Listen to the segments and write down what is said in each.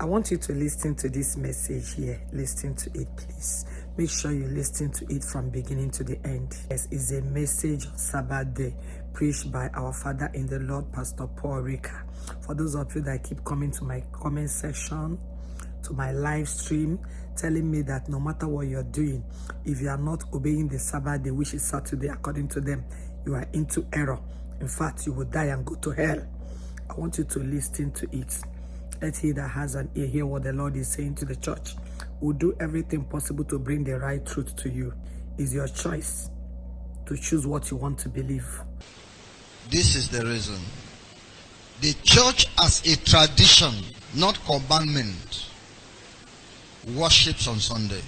I want you to listen to this message here. Listen to it, please. Make sure you listen to it from beginning to the end. Yes, it's a message on Sabbath day preached by our Father in the Lord, Pastor Paul Rika. For those of you that keep coming to my comment section, to my live stream, telling me that no matter what you're doing, if you are not obeying the Sabbath day, which is Saturday, according to them, you are into error. In fact, you will die and go to hell. I want you to listen to it. Let he that has an ear hear what the Lord is saying to the church. We'll do everything possible to bring the right truth to you. It's your choice to choose what you want to believe. This is the reason. The church as a tradition, not commandment, worships on Sunday.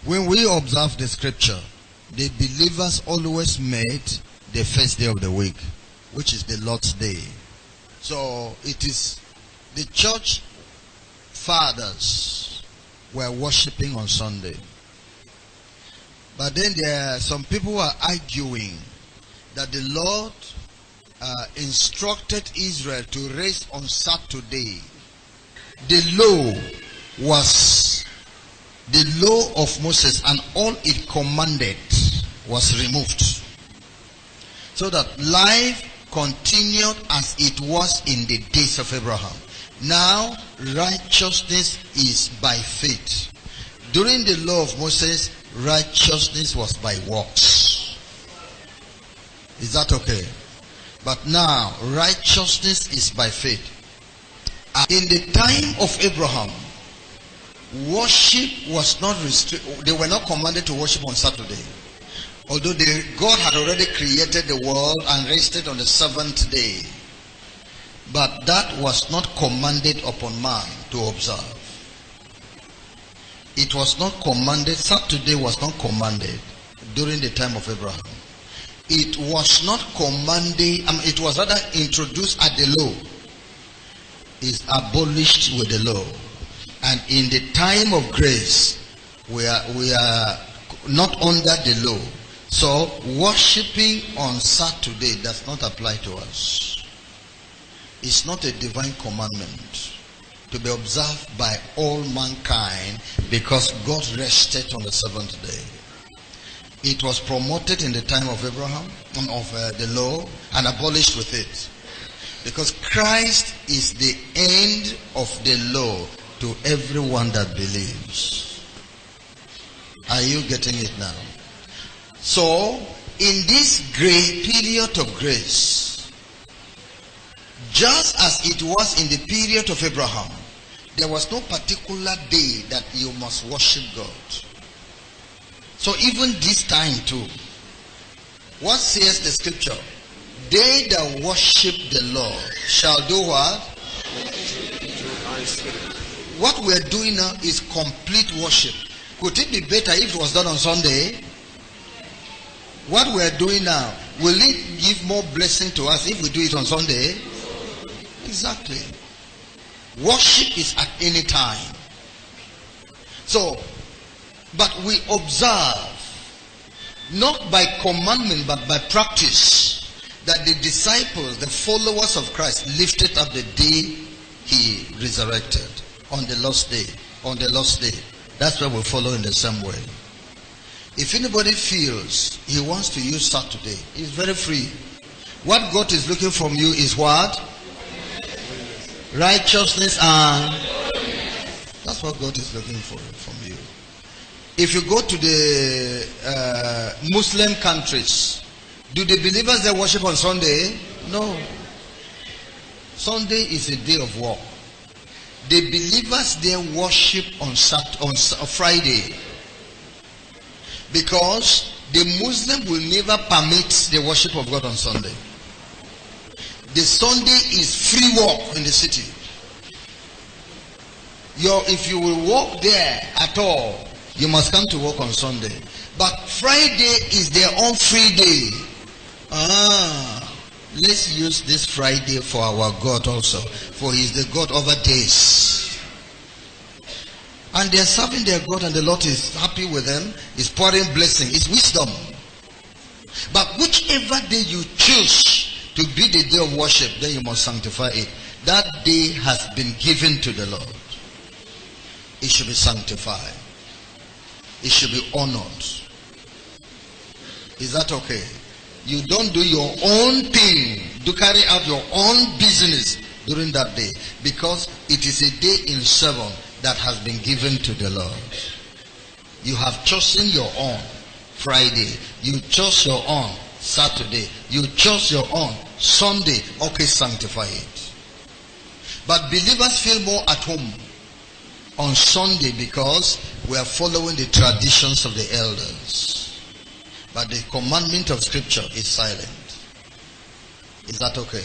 When we observe the scripture, the believers always made the first day of the week, which is the Lord's Day. So it is the church fathers were worshipping on Sunday. But then there are some people who are arguing that the Lord instructed Israel to rest on Saturday. The law of Moses and all it commanded was removed, so that life continued as it was in the days of Abraham. Now righteousness is by faith. During the law of Moses, righteousness was by works. Is that okay? But now righteousness is by faith. In the time of Abraham, worship was not restricted. They were not commanded to worship on Saturday. Although God had already created the world and rested on the seventh day. But that was not commanded upon man to observe. It was not commanded. Saturday was not commanded during the time of Abraham. It was not commanded. It was rather introduced at the law. Is abolished with the law. And in the time of grace, we are not under the law. So worshipping on Saturday does not apply to us. It's not a divine commandment to be observed by all mankind, because God rested on the seventh day. It was promoted in the time of Abraham, of the law, and abolished with it. Because Christ is the end of the law to everyone that believes. Are you getting it now? So, in this great period of grace, just as it was in the period of Abraham, there was no particular day that you must worship God. So even this time too, what says the scripture? They that worship the Lord shall do what? What we are doing now is complete worship. Could it be better if it was done on Sunday? What we are doing now, will it give more blessing to us if we do it on Sunday? Exactly. Worship is at any time. So, but we observe, not by commandment but by practice, that the disciples, the followers of Christ, lifted up the day he resurrected, on the last day. On the last day. That's why we follow in the same way. If anybody feels he wants to use Saturday, he's very free. What God is looking from you is what? Righteousness and... That's what God is looking for from you. If you go to the Muslim countries, do the believers there worship on Sunday? No. Sunday is a day of work. The believers there worship on Friday. Because the Muslim will never permit the worship of God on Sunday. The Sunday is free walk in the city. If you will walk there at all, you must come to work on Sunday. But Friday is their own free day. Let's use this Friday for our God also, for he is the God over days. And they are serving their God, and the Lord is happy with them, is pouring blessing, is wisdom. But whichever day you choose to be the day of worship, then you must sanctify it. that day has been given to the Lord. It should be sanctified. It should be honored. Is that okay? You don't do your own thing. Do carry out your own business during that day, because it is a day in 7 that has been given to the Lord. You have chosen your own Friday. You chose your own Saturday. You chose your own Sunday. Okay, sanctify it. But believers feel more at home on Sunday because we are following the traditions of the elders. But the commandment of Scripture is silent. Is that okay?